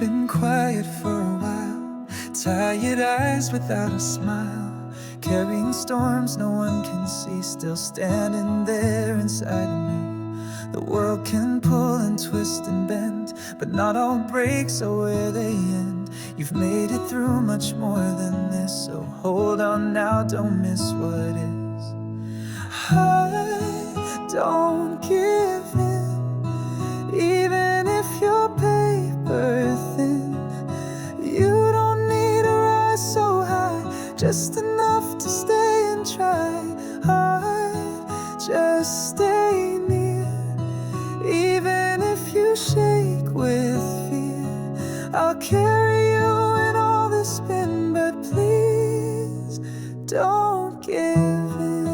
been quiet for a while, tired eyes without a smile, carrying storms no one can see, still standing there inside of me. The world can pull and twist and bend, but not all breaks are where they end. You've made it through much more than this, so hold on now, don't miss what is. I don't give in, even if you're paper thin. You don't need to rise so high, just enough to stay and try. I just stay near, even if you shake with fear. I'll carry you in all the spin, but please don't give in.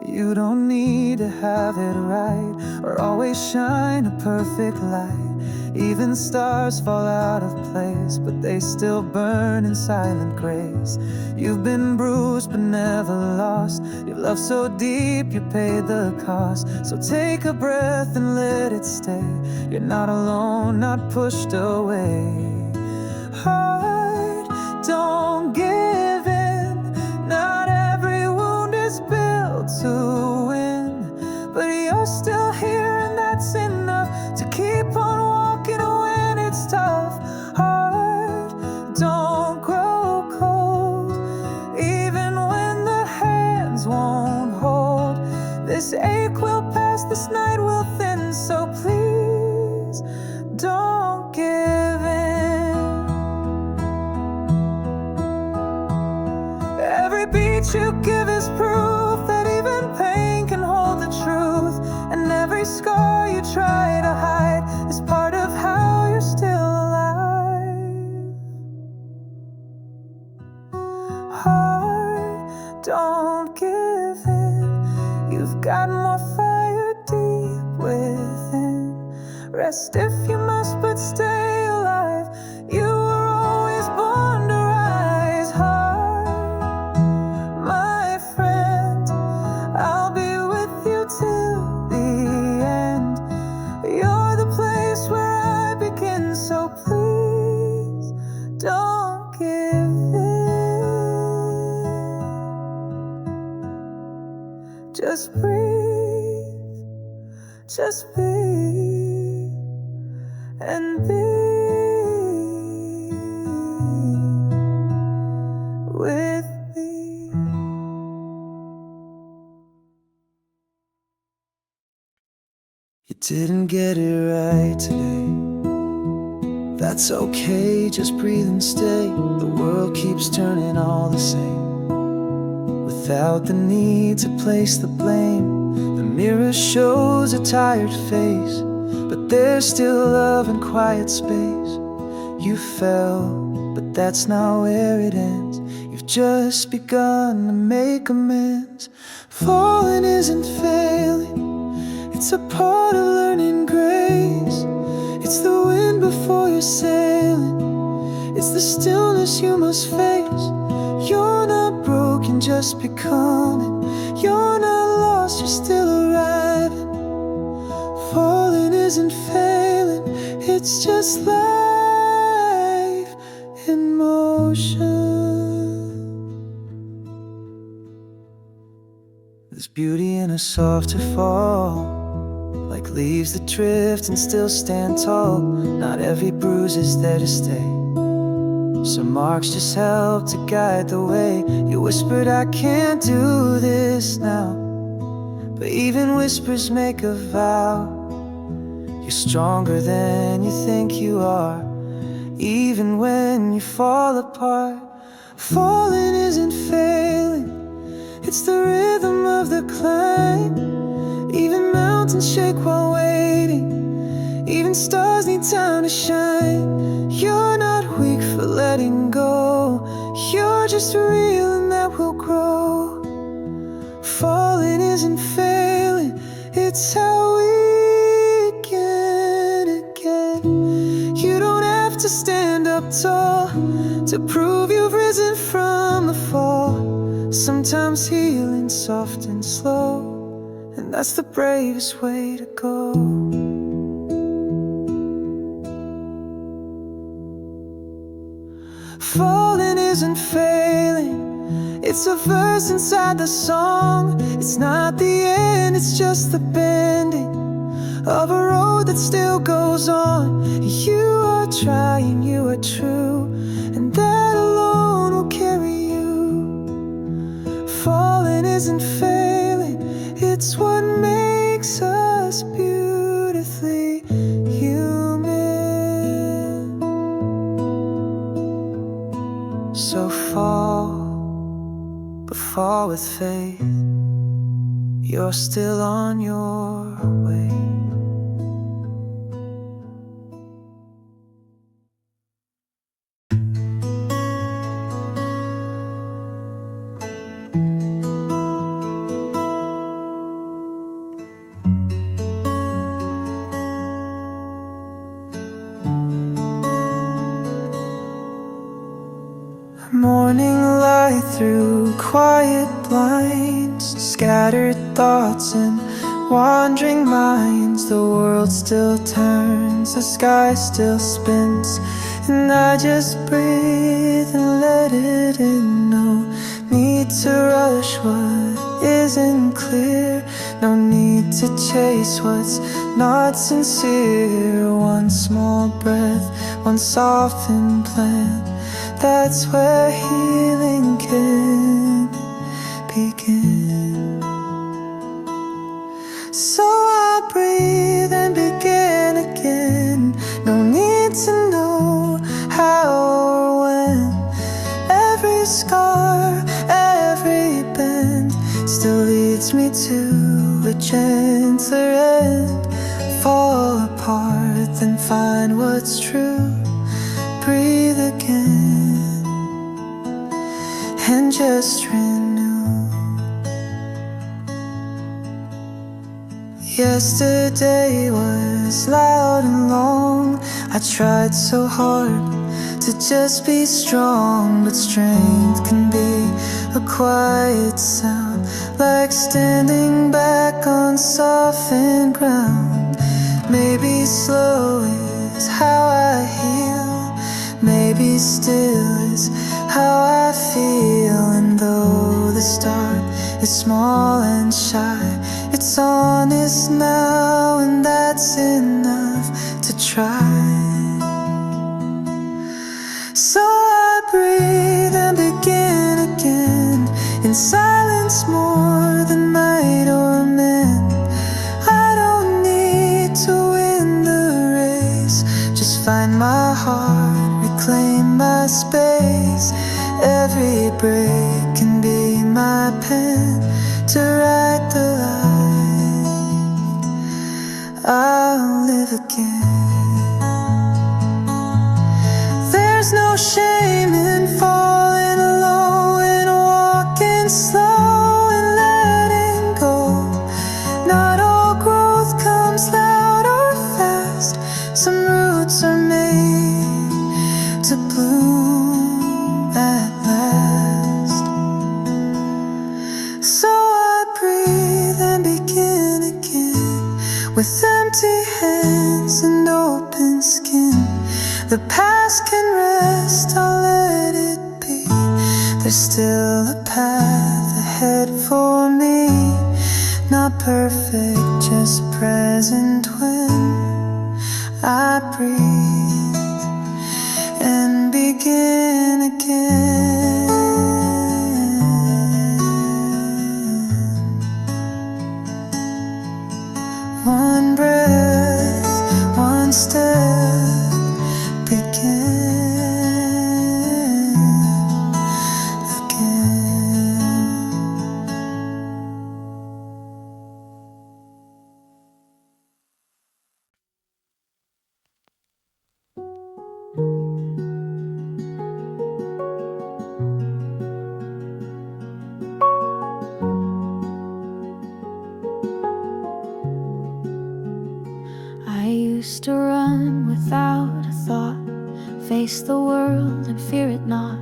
You don't need to have it right or always shine a perfect light. Even stars fall out of place, but they still burn in silent grace. You've been bruised but never lost. You've loved so deep you paid the cost. So take a breath and let it stay. You're not alone, not pushed away. Heart, don't give in. Not every wound is built to win, but you're still here and that's enough to keep on walking when it's tough. Heart, don't grow cold, even when the hands won't hold. This ache will pass, this night will thin, so please don't give in. Every beat you give is proof that even pain can hold the truth, and every scar you try to hide is part of how you're still alive. Heart, don't give in. You've got more fire deep within. Rest if you must, but stay alive. You were always born to rise. Heart, my friend, I'll be with you till the end. You're the place where I begin, so please don't give in. Just breathe, just be and be with me. You didn't get it right today. That's okay, just breathe and stay. The world keeps turning all the same, without the need to place the blame. The mirror shows a tired face, but there's still love and quiet space. You fell, but that's not where it ends. You've just begun to make amends. Falling isn't failing, it's a part of learning grace. It's the wind before you're sailing, it's the stillness you must face. You're not broken, just becoming. You're not lost, you're still arriving. Falling isn't failing, it's just life in motion. There's beauty in a softer fall, like leaves that drift and still stand tall. Not every bruise is there to stay, some marks just help to guide the way. You whispered I can't do this now, but even whispers make a vow. You're stronger than you think you are, even when you fall apart. Falling isn't failing, it's the rhythm of the climb. Even mountains shake while waiting, even stars need time to shine. You're not weak for letting go, you're just real and that will grow. Falling isn't failing, it's how we begin again. You don't have to stand up tall to prove you've risen from the fall. Sometimes healing soft and slow, and that's the bravest way to go. Falling isn't failing, it's a verse inside the song. It's not the end, it's just the bending of a road that still goes on. You are trying, you are true, and that alone will carry you. Falling isn't failing, it's what makes us beautifully human. So fall, but fall with faith. You're still on your way. Morning light through quiet blinds, scattered thoughts and wandering minds. The world still turns, the sky still spins, and I just breathe and let it in. No need to rush what isn't clear, no need to chase what's not sincere. One small breath, one softened plan, that's where healing can begin. So I breathe and begin again. No need to know how or when. Every scar, every bend still leads me to a gentler end. Fall apart, then find what's true. Breathe again and just renew. Yesterday was loud and long. I tried so hard to just be strong, but strength can be a quiet sound, like standing back on softened ground. Maybe slow is how I heal, maybe still is how I feel. And though the start is small and shy, it's honest now, and that's enough to try. So I breathe and begin again, in silence more than might or men. I don't need to win the race, just find my heart, reclaim my space. Every break can be my pen to write the life I'll live again. There's no shame in falling low and walking slow and letting go. Not all growth comes loud or fast. Some roots are made to bloom at last. So I breathe and begin again, with empty hands and open skin. The past can rest, I'll let it be. There's still a path ahead for me. Not perfect, just present when I breathe and begin again. One breath, one step, begin again. I used to run without a thought, face the world and fear it not.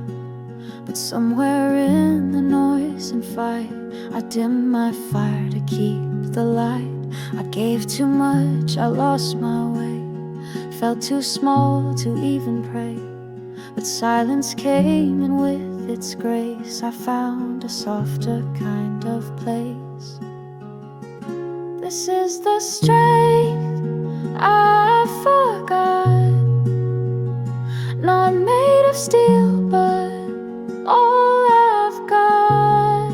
But somewhere in the noise and fight, I dimmed my fire to keep the light. I gave too much, I lost my way, felt too small to even pray. But But silence came, and with its grace I found a softer kind of place. This is the strength I forgot, not made of steel, but all I've got.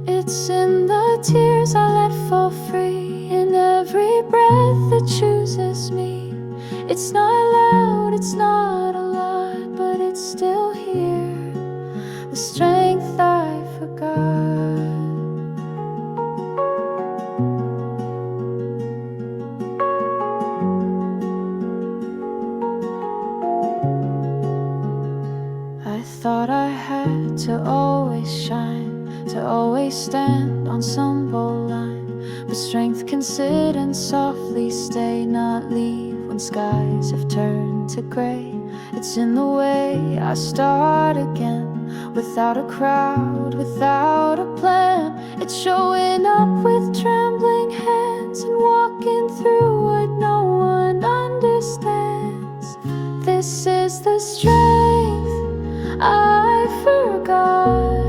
It's in the tears I let fall free, in every breath that chooses me. It's not loud, it's not a lot, but it's still here, the strength I forgot. I thought I had to always shine, to always stand on some bold line, but strength can sit and softly stay, not leave when skies have turned to gray. It's in the way I start again, without a crowd, without a plan. It's showing up with trembling hands and walking through what no one understands. This is the strength I forgot,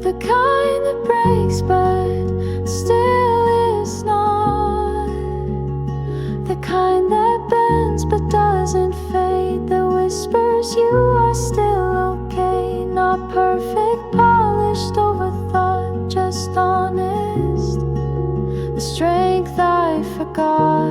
the kind that breaks but still is not, the kind that bends but doesn't fade, that whispers you are still okay, not perfect, polished, overthought, just honest, the strength I forgot.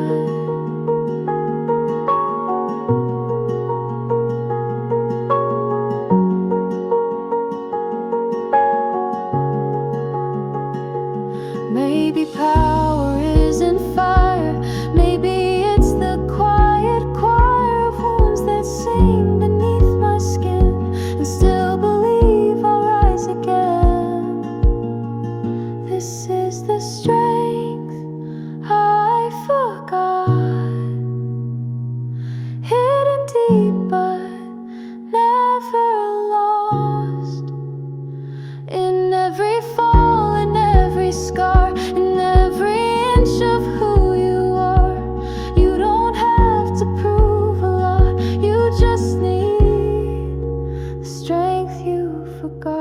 Maybe power is in fire, maybe it's the quiet choir of wounds that sing beneath my skin, and still believe I'll rise again. This is the strength I forgot, hidden deep but never lost, in every fall, in every scar, in every inch of who you are. You don't have to prove a lot, you just need the strength you forgot.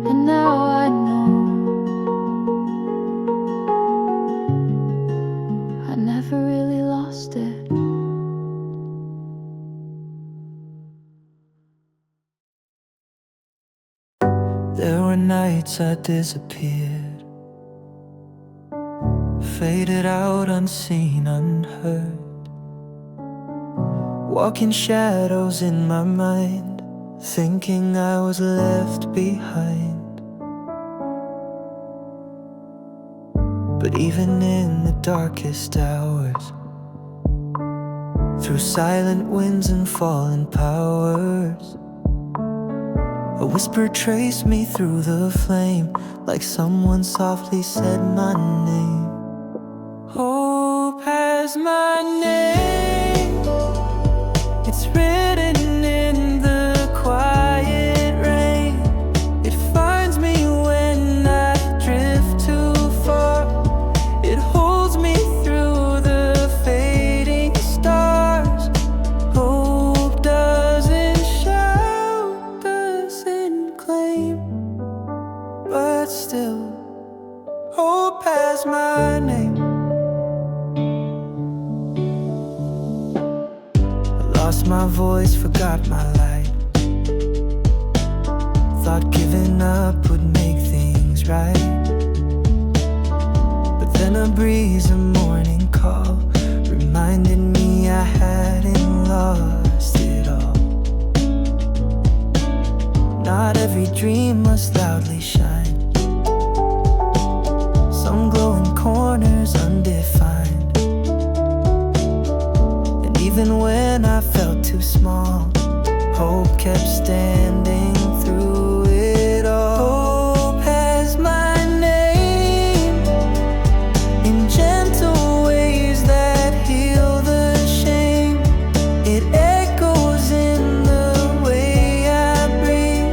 And now I know I never really lost it. There were nights I disappeared, faded out unseen, unheard, walking shadows in my mind, thinking I was left behind. But even in the darkest hours, through silent winds and fallen powers, a whisper traced me through the flame, like someone softly said my name. Hope has my name, it's written in the quiet rain. It finds me when I drift too far, it holds me through the fading stars. Hope doesn't shout, doesn't claim, but still, hope has my name. Lost my voice, forgot my light, thought giving up would make things right. But then a breeze, a morning call, reminded me I hadn't lost it all. Not every dream must loudly shine, some glow in corners undefined. Even when I felt too small, hope kept standing through it all. Hope has my name, in gentle ways that heal the shame. It echoes in the way I breathe,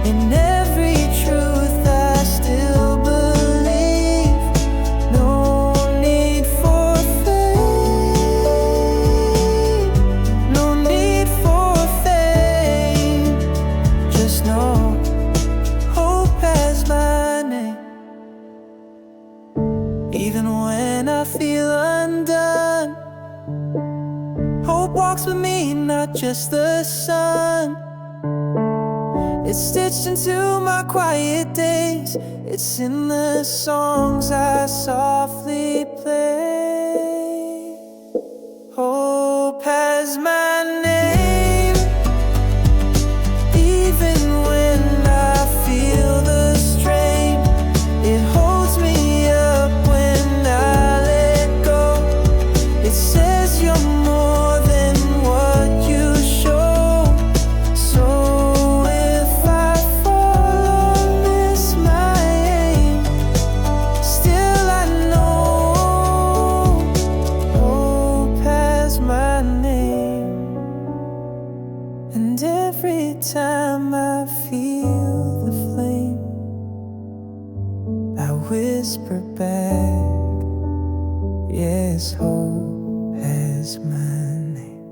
in every truth I still believe. No need for walks with me, not just the sun. It's stitched into my quiet days. It's in the songs I softly play. Hope has my name, even when I feel the strain. It holds me up when I let go. It says you're more than what you show. So if I fall or miss my aim, still I know hope has my name. And every time I feel the flame, I whisper back, yes, hope has my name.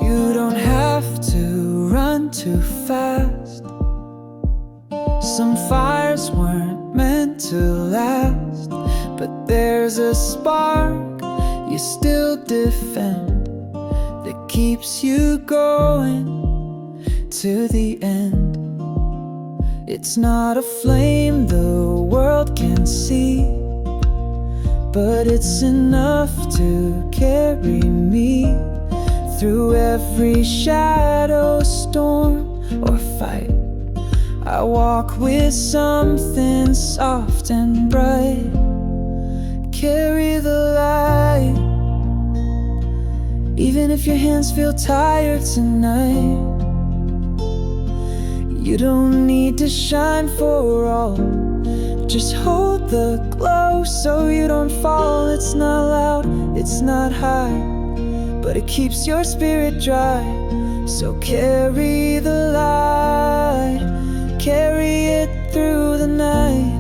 You don't have to run too fast. Some fires weren't meant to last, but there's a spark you still defend that keeps you going to the end. It's not a flame the world can see, but it's enough to carry me through every shadow, storm, or fight. I walk with something soft and bright. Carry the light, even if your hands feel tired tonight. You don't need to shine for all, just hold the glow so you don't fall. It's not loud, it's not high, but it keeps your spirit dry. So carry the light, carry it through the night.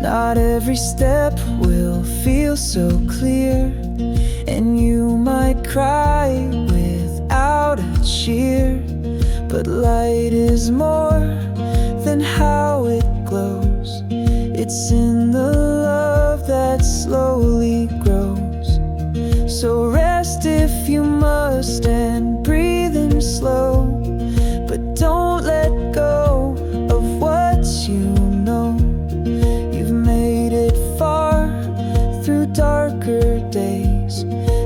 Not every step will feel so clear, and you might cry without a cheer, but light is more than how it glows. It's in the love that slowly grows. So rest if you must and breathe in slow, but don't let go of what you know. You've made it far through darker days.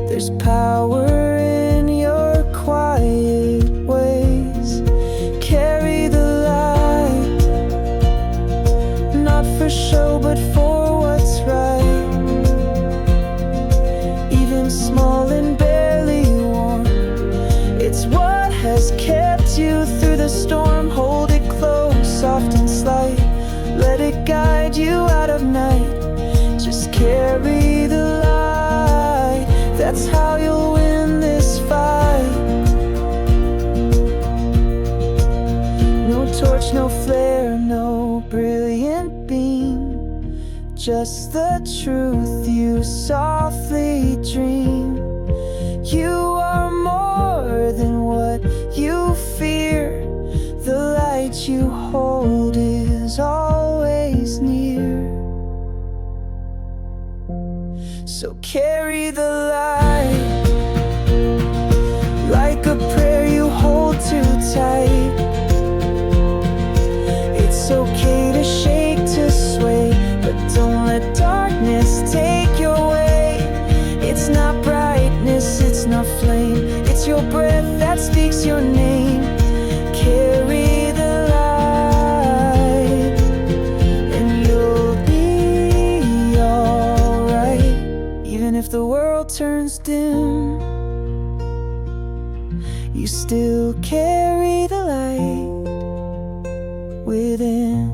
There's power in your quiet ways. Carry the light, not for show but for what's right. Even small and barely warm, it's what has kept you through the storm. Hold it close, soft and slight, let it guide you out of night. Just carry the light, that's how you'll win this fight. No torch, no flare, no brilliant beam, just the truth you softly dream. You are more than what you fear. The light you hold is always near. So carry the light, like a prayer you hold too tight. It's okay to shake, to sway, but don't let darkness take your way. It's not brightness, it's not flame, it's your breath that speaks your name. Carry the light, and you'll be alright. Even if the world turns dim, you still carry the light within.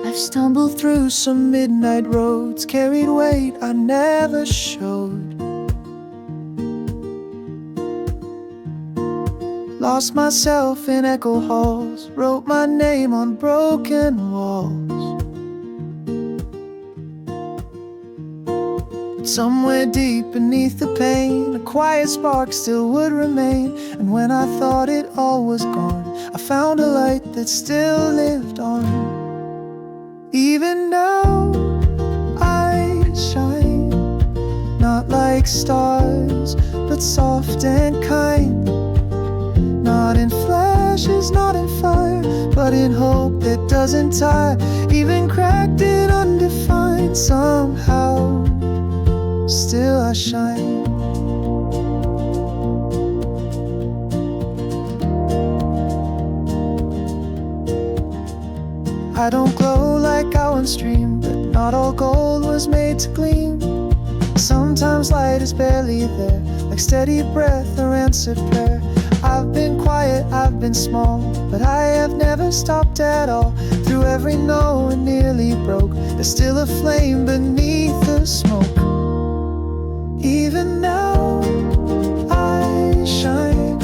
I've stumbled through some midnight roads, carried weight I never showed. Lost myself in echo halls, wrote my name on broken walls. Somewhere deep beneath the pain, a quiet spark still would remain. And when I thought it all was gone, I found a light that still lived on. Even now, I shine, not like stars, but soft and kind. Not in flashes, not in fire, but in hope that doesn't tire. Even cracked and undefined, somehow still I shine. I don't glow like I once dreamed, but not all gold was made to gleam. Sometimes light is barely there, like steady breath or answered prayer. I've been quiet, I've been small, but I have never stopped at all. Through every no and nearly broke, there's still a flame beneath the smoke. Even now, I shine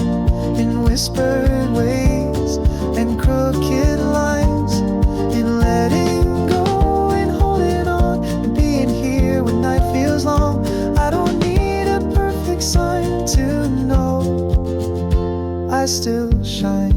in whispered ways and crooked lines, in letting go and holding on, and being here when night feels long. I don't need a perfect sign to know I still shine.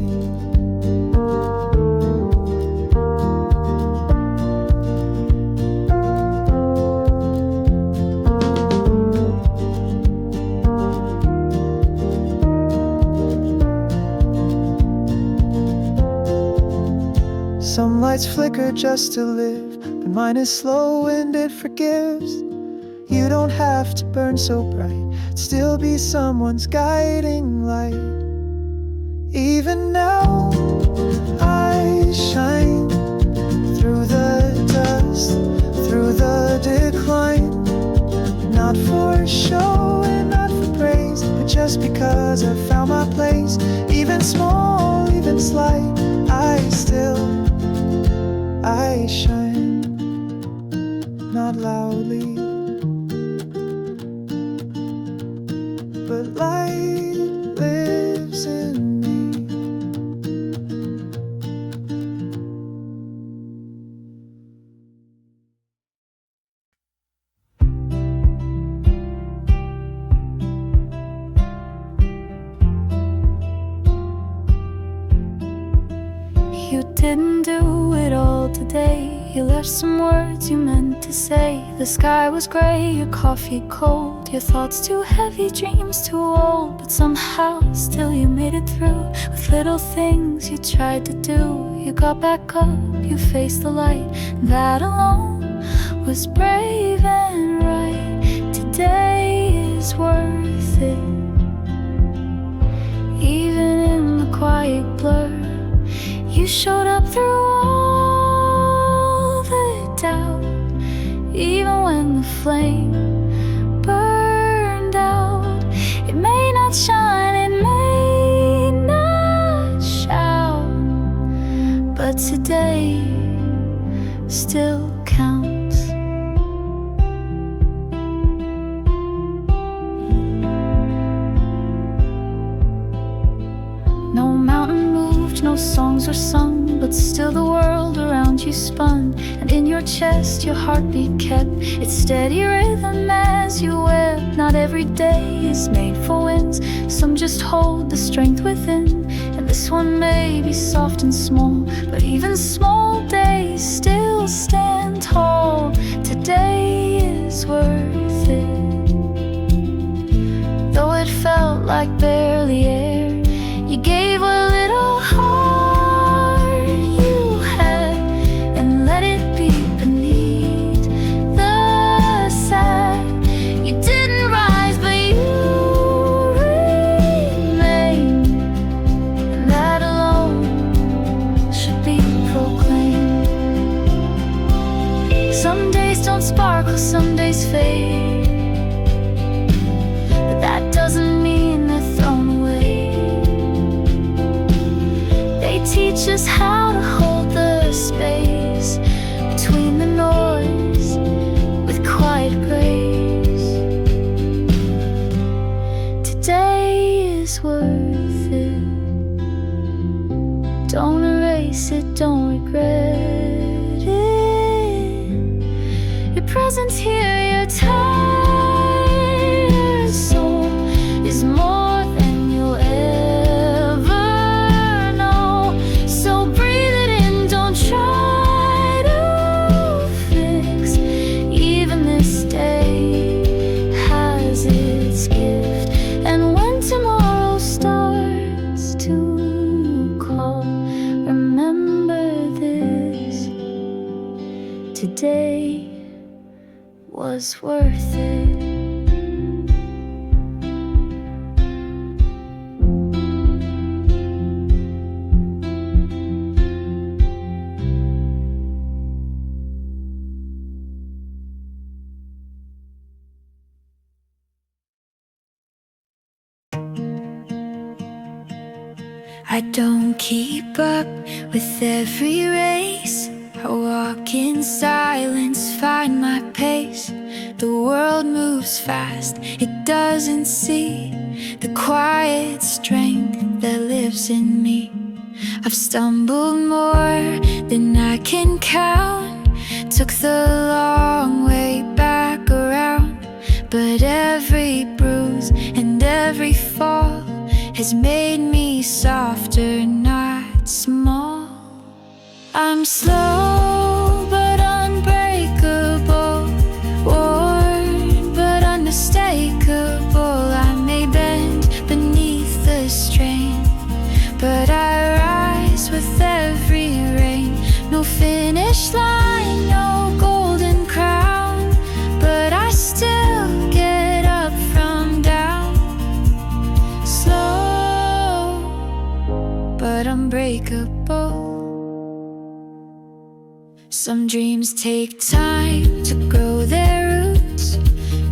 Some lights flicker just to live, but mine is slow and it forgives. You don't have to burn so bright, still be someone's guiding light. Even now, I shine through the dust, through the decline. Not for show and not for praise, but just because I found my place. Even small, even slight, I shine, not loudly, but light lives in me. You didn't do it all today. You left some words you meant to say. The sky was gray, your coffee cold, your thoughts too heavy, dreams too old. But somehow still you made it through. With little things you tried to do, you got back up, you faced the light. That alone was brave and right. Today is worth it. Even in the quiet blur, you showed up through all the doubt. Even when the flame burned out, it may not shine, it may not shout, but today still counts. No mountain moved, no songs were sung, but still the world around you spun. And in your chest your heartbeat kept its steady rhythm as you wept. Not every day is made for winds, some just hold the strength within. And this one may be soft and small, but even small days still stand tall. Today is worth it. Though it felt like barely air, you gave a little heart you had and let it be beneath the sad. You didn't rise, but you remained, and that alone should be proclaimed. Some days don't sparkle, some days fade, but that doesn't mean they're thrown away. Teach us how to hold the space between the noise with quiet grace. Today is worth it. wasn't here. Your tired soul is more than you'll ever know. So breathe it in, don't try to fix. Even this day has its gift. And when tomorrow starts to call, remember this: today was worth it. I don't keep up with every race. I walk in silence, find my pace. The world moves fast, it doesn't see the quiet strength that lives in me. I've stumbled more than I can count, took the long way back around. But every bruise and every fall has made me softer, not small. I'm slow but unbreakable, worn but unmistakable. I may bend beneath the strain, but I rise with every rain. No finish line, no golden crown, but I still get up from down. Slow but unbreakable. Some dreams take time to grow their roots.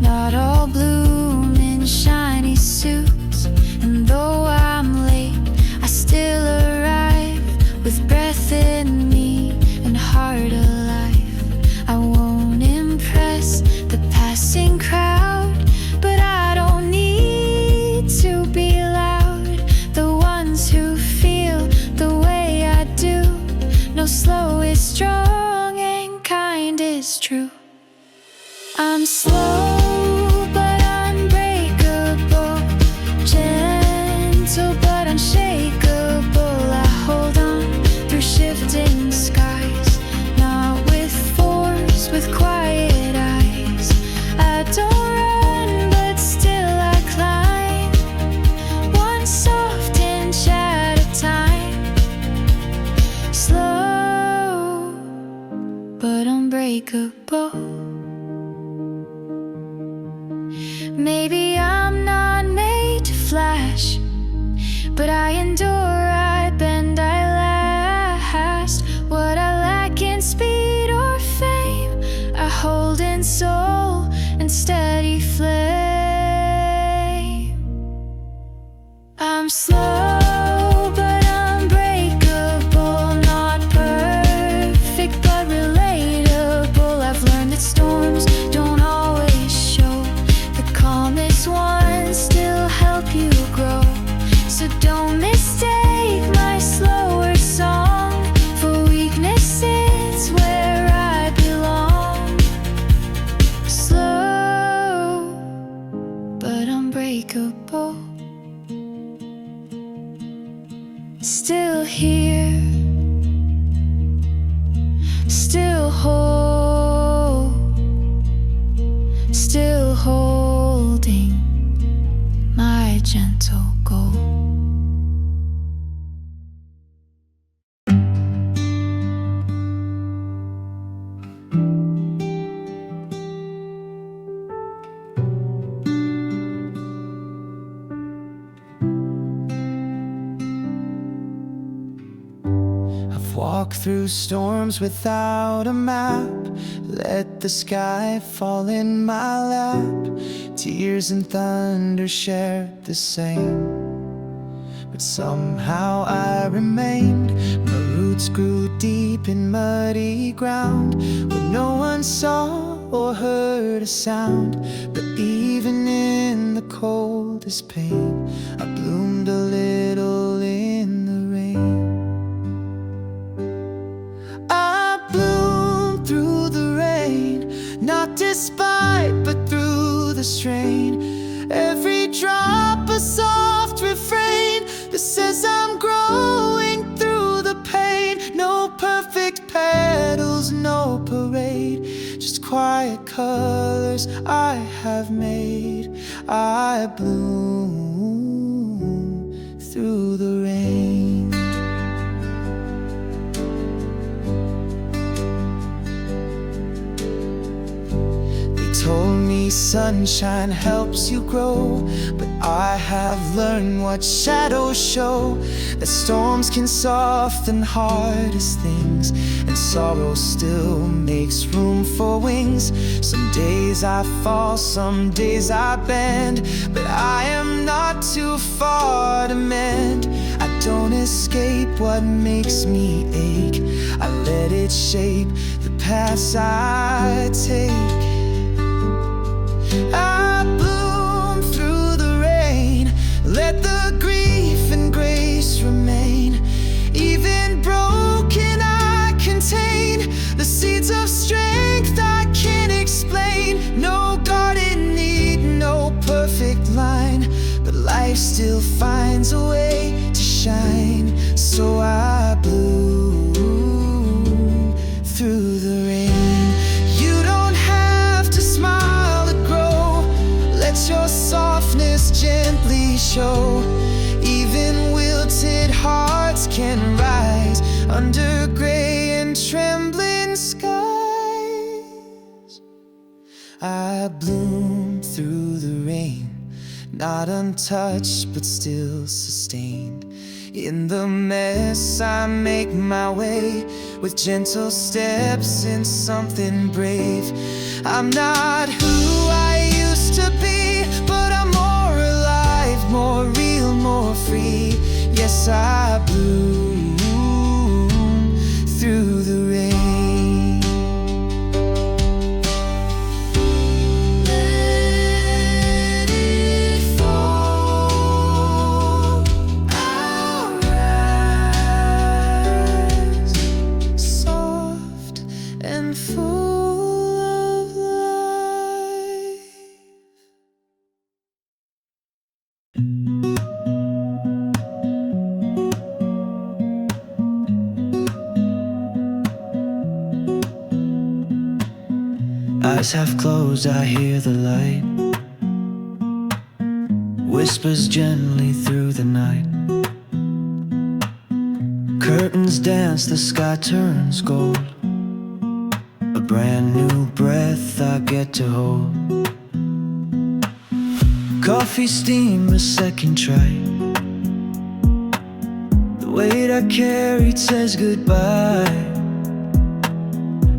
Not all bloom in shiny suits. And though I'm late, I still arrive with breath in me and heart alive. I won't impress the passing crowd, but I don't need to be loud. The ones who feel the way I do know slow is strong and kind is true. I'm slow but unbreakable, gentle but unshakable. I hold on through shifting skies, not with force, with quiet eyes. I don't run but still I climb, one soft inch at a time. Slow but unbreakable. Maybe I'm not made to flash, but I endure, I bend, I last. What I lack in speed or fame, I hold in soul and steady flame. I'm slow but unbreakable, not perfect but relatable. I've learned that storms don't always show, the calmest ones still help you grow. So don't mistake my slower song for weakness, it's where I belong. Slow but unbreakable, still here, still whole, still holding my gentle goal. I've walked through storms without a map, let the sky fall in my lap. Tears and thunder shared the same, but somehow I remained. My roots grew deep in muddy ground where no one saw or heard a sound. But even in the coldest pain, I bloomed a little in the rain. I bloomed through the rain, not the strain. Every drop a soft refrain that says I'm growing through the pain. No perfect petals, no parade, just quiet colors I have made. I bloom through the rain. Told me sunshine helps you grow, but I have learned what shadows show, that storms can soften hardest things, and sorrow still makes room for wings. Some days I fall, some days I bend, but I am not too far to mend. I don't escape what makes me ache, I let it shape the paths I take. I bloom through the rain, let the grief and grace remain. Even broken I contain the seeds of strength I can't explain. No garden need, no perfect line, but life still finds a way to shine. So I bloom through the rain. You don't have to smile, let your softness gently show. Even wilted hearts can rise under gray and trembling skies. I bloom through the rain, not untouched but still sustained. In the mess I make my way, with gentle steps and something brave. I'm not who I used to be, but I'm more alive, more real, more free. Yes, I bloom through the rain. Let it fall, I'll rise, soft and full of life. Eyes half closed, I hear the light, whispers gently through the night. Curtains dance, the sky turns gold, a brand new breath I get to hold. Coffee steam, a second try, the weight I carried says goodbye.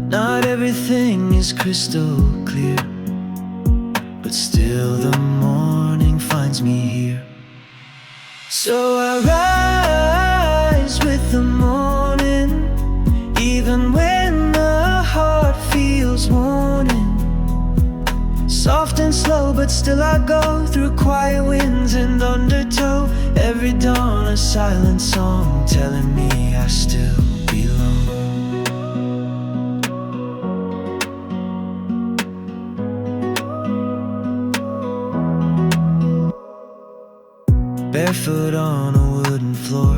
Not everything is crystal clear, but still the morning finds me here. So I rise with the morning, even when the heart feels warning. Soft and slow, but still I go through quiet winds and undertow. Every dawn a silent song telling me I still belong. Barefoot on a wooden floor,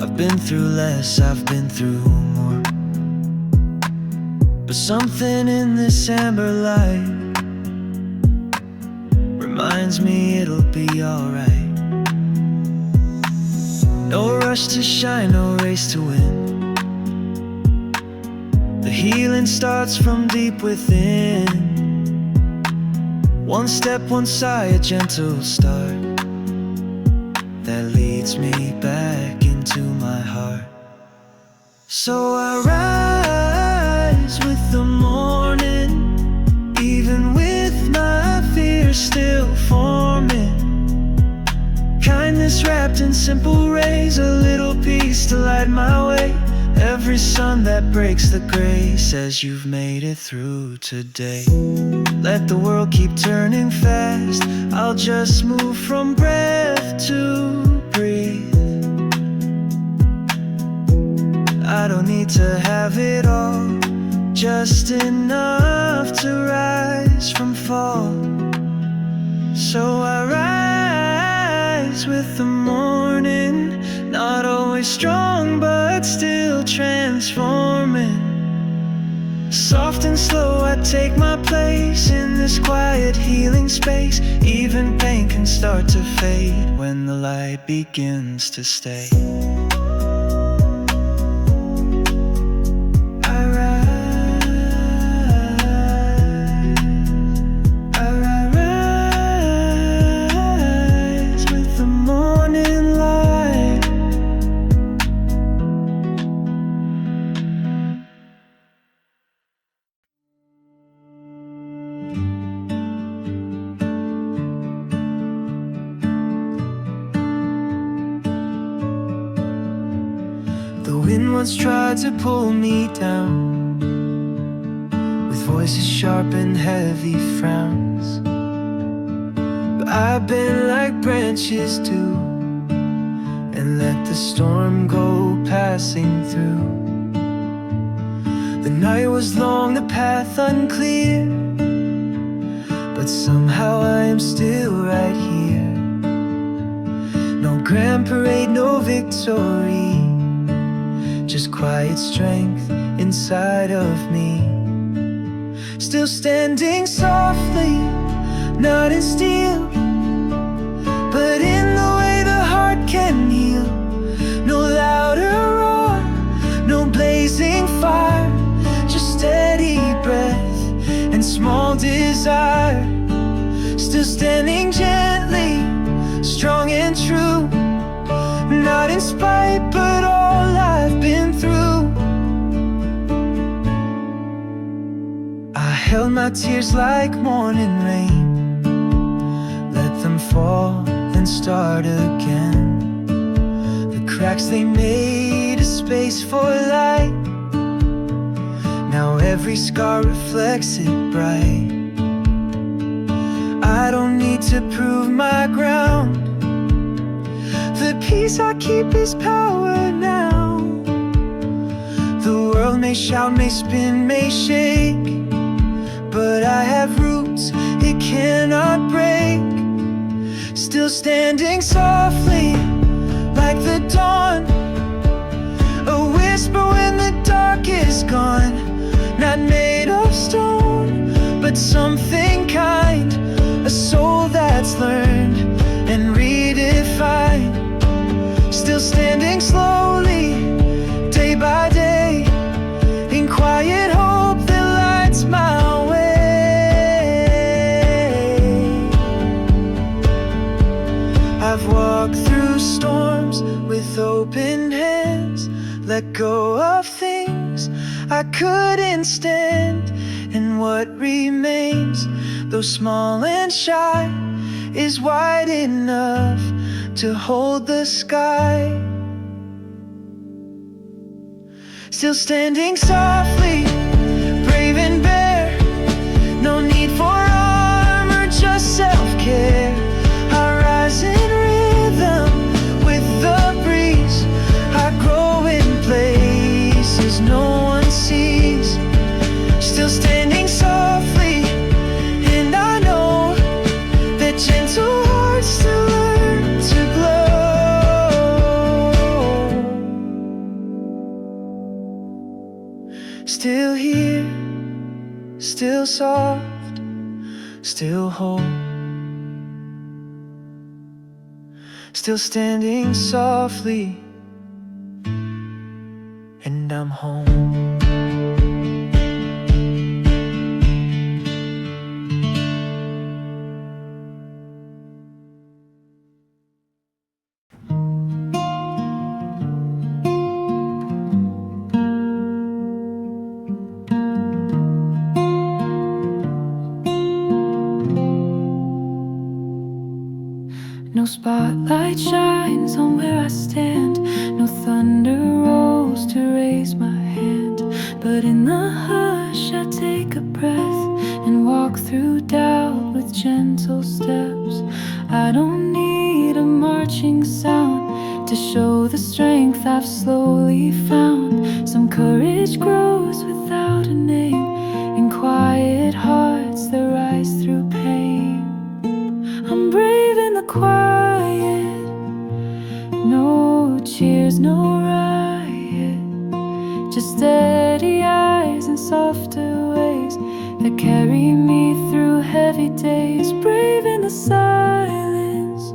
I've been through less, I've been through more, but something in this amber light reminds me it'll be alright. No rush to shine, no race to win, the healing starts from deep within. One step, one sigh, a gentle start that leads me back into my heart. So I rise with the morning, even with my fears still forming. Kindness wrapped in simple rays, a little peace to light my way. Every sun that breaks the gray says you've made it through today. Let the world keep turning fast, I'll just move from breath to breathe. I don't need to have it all, just enough to rise. strong but still transforming. Soft and slow, I take my place in this quiet healing space. Even pain can start to fade when the light begins to stay. The wind once tried to pull me down with voices sharp and heavy frowns, but I bend like branches do and let the storm go passing through. The night was long, the path unclear, but somehow I am still right here. No grand parade, no victory, just quiet strength inside of me. Still standing softly, not in steel, but in the way the heart can heal. No louder roar, no blazing fire, just steady breath and small desire. Still standing gently, strong and true, not in spite but all I've been through. I held my tears like morning rain, let them fall then start again. The cracks they made a space for light, now every scar reflects it bright. I don't need to prove my ground, the peace I keep is power now. The world may shout, may spin, may shake, but I have roots it cannot break. Still standing softly like the dawn, a whisper when the dark is gone. Not made of stone, but something kind, a soul that's learned and redefined. Still standing slowly, day by day, in quiet hope that lights my way. I've walked through storms with open hands, let go of things I couldn't stand, and what remains, though small and shy, is wide enough to hold the sky. Still standing softly, brave and bare, no need for armor, just self-care. I rise in rhythm with the breeze, I grow in places no one sees. Still standing softly, and I know that gentle hearts still learn to glow. Still here, still soft, still whole. Still standing softly, and I'm home. No spotlight shines on where I stand, no thunder rolls to raise my hand. But in the hush I take a breath and walk through doubt with gentle steps. I don't need a marching sound to show the strength I've slowly found. Some courage grows without a name, in quiet hearts that rise through pain. I'm brave in the quiet, no cheers, no carry me through heavy days, brave in the silence,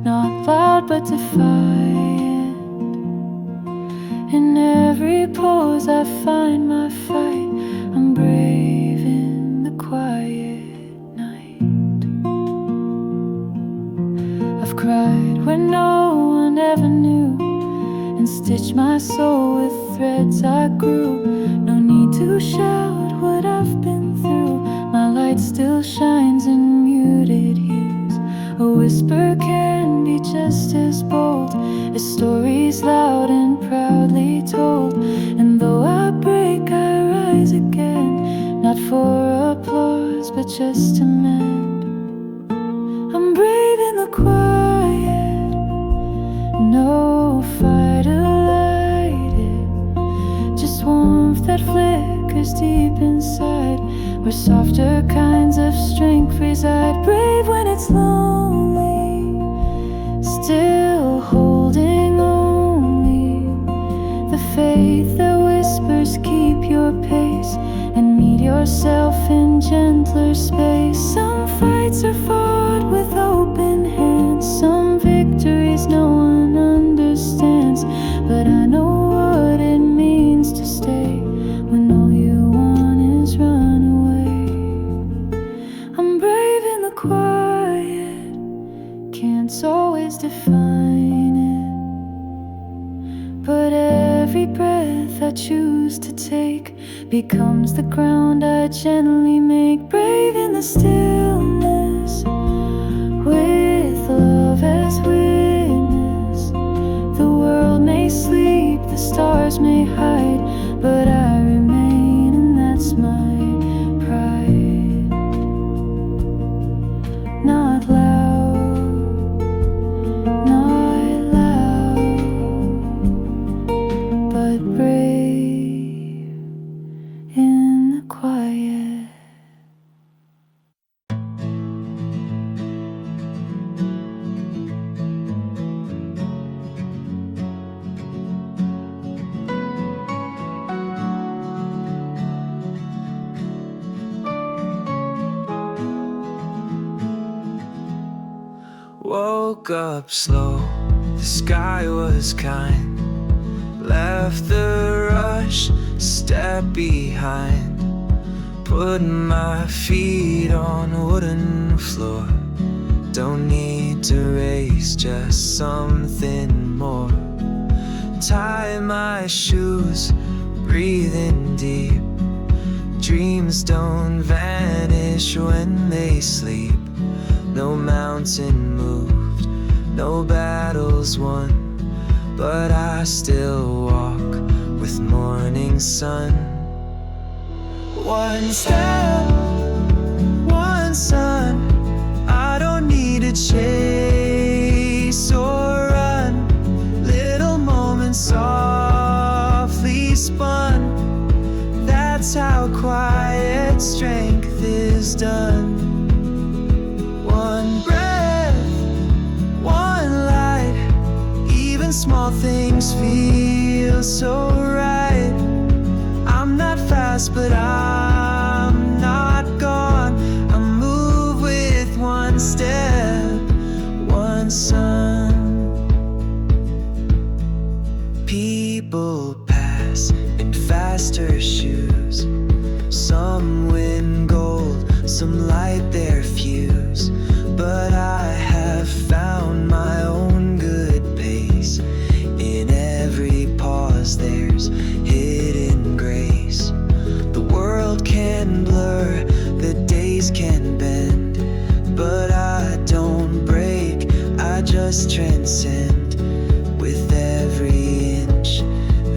not loud but defiant. In every pose I find my fight, I'm brave in the quiet night. I've cried when no one ever knew, and stitched my soul with threads I grew. No need to shout what I've been through, my light still shines in muted hues. A whisper can be just as bold as stories loud and proudly told. And though I break, I rise again, not for applause but just to mend. I'm brave in the quiet, no fire to light it, just warmth that flickers deep inside, where softer kinds of strength reside. Brave when it's lonely, still holding only the faith that whispers keep your pace, and meet yourself in gentler space. Some fights are fought with open hands, some victories no one understands, but I know what it means to stay when all you want is run away. I'm brave in the quiet, can't always define it, but every breath I choose to take becomes the ground I gently make. Brave in the stillness, with love as witness. The world may sleep, the stars may hide, but I remain, and that's my pride. Not loud, not loud, but brave in the quiet. Woke up slow, the sky was kind, left the rush, step behind, put my feet on wooden floor. Don't need to race, just something more. Tie my shoes, breathing deep. Dreams don't vanish when they sleep. No mountain moved, no battles won, but I still walk with morning sun. One step, one sun, I don't need to chase or run. Little moments softly spun, that's how quiet strength is done. One breath, one light, even small things feel so right. I'm not fast, but I'm not gone. I move with one step, one sun. People pass in faster shoes, some win gold, some light their fuse, but I have found my own good pace. In every pause there's hidden grace. The world can blur, the days can bend, but I don't break, I just transcend. With every inch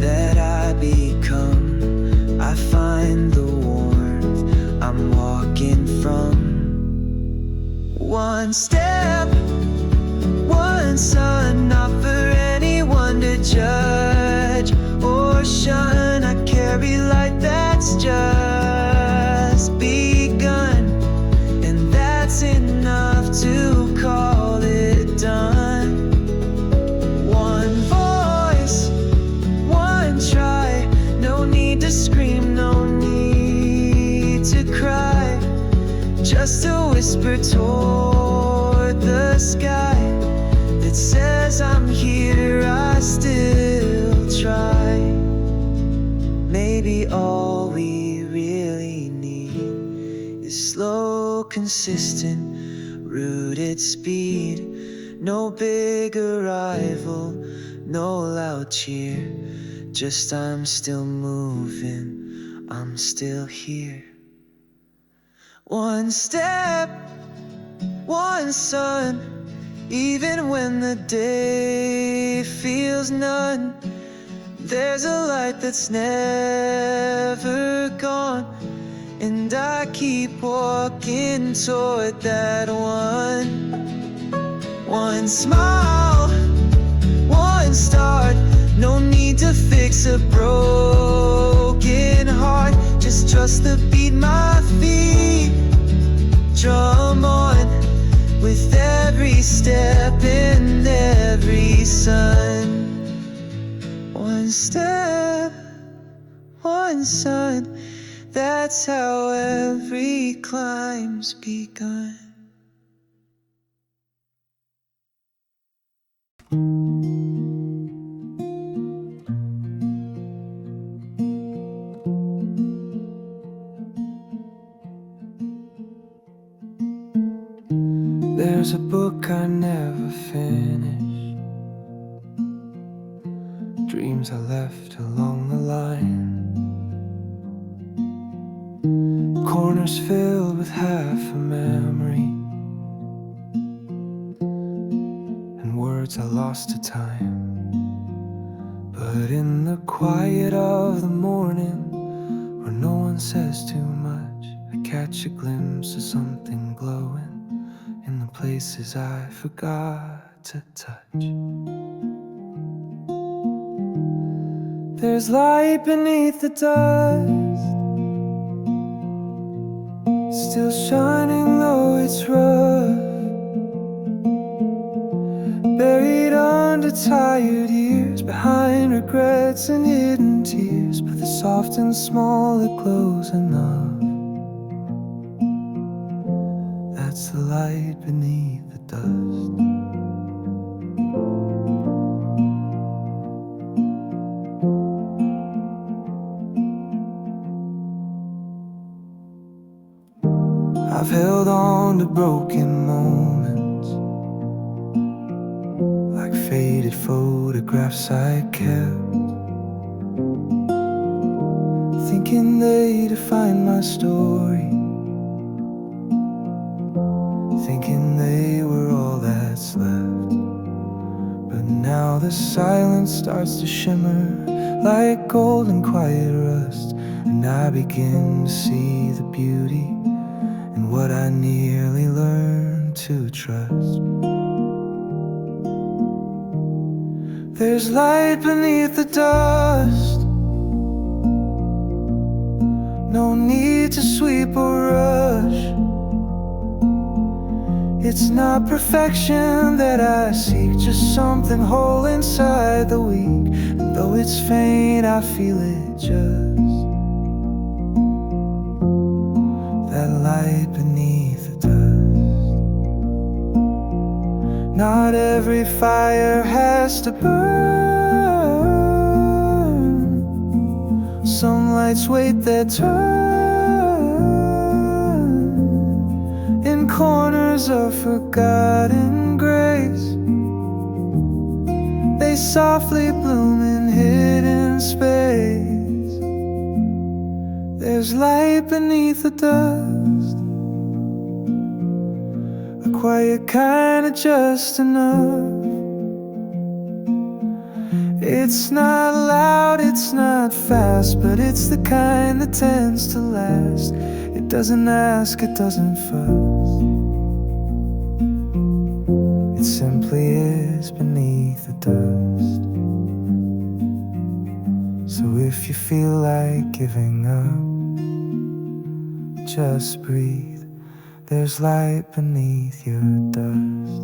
that I become, I find the warmth I'm walking from. One step, one sun, not for anyone to judge or shun. I carry light that's just begun, and that's enough to call it done. One voice, one try, no need to scream, no need to cry. just a whisper toward the sky that says I'm here, I still try. Maybe all we really need is slow, consistent, rooted speed. No big arrival, no loud cheer, just I'm still moving, I'm still here. One step, one sun, even when the day feels none. There's a light that's never gone, and I keep walking toward that one. One smile, one start, no need to fix a broken heart. Just trust the beat my feet drum on, with every step and every sun. One step, one sun, that's how every climb's begun. There's a book I never finished, dreams I left along the line, corners filled with half a memory, and words I lost to time. But in the quiet of the morning, where no one says too much, I catch a glimpse of something glowing in the places I forgot to touch. There's light beneath the dust, still shining though it's rough, buried under tired years, behind regrets and hidden tears, but the soft and small it glows enough. That's the light beneath the dust. I've held on to broken moments, like faded photographs I kept, thinking they define my story, thinking they were all that's left. But now the silence starts to shimmer like golden quiet rust, and I begin to see the beauty in what I nearly learned to trust. There's light beneath the dust, no need to sweep or rush. It's not perfection that I seek, just something whole inside the weak. And though it's faint, I feel it just. That light beneath the dust. Not every fire has to burn. Some lights wait their turn in corners of forgotten grace. They softly bloom in hidden space. There's light beneath the dust, a quiet kind of just enough. It's not loud, it's not fast, but it's the kind that tends to last. It doesn't ask, it doesn't fuss. It simply is beneath the dust. So if you feel like giving up, just breathe. There's light beneath your dust.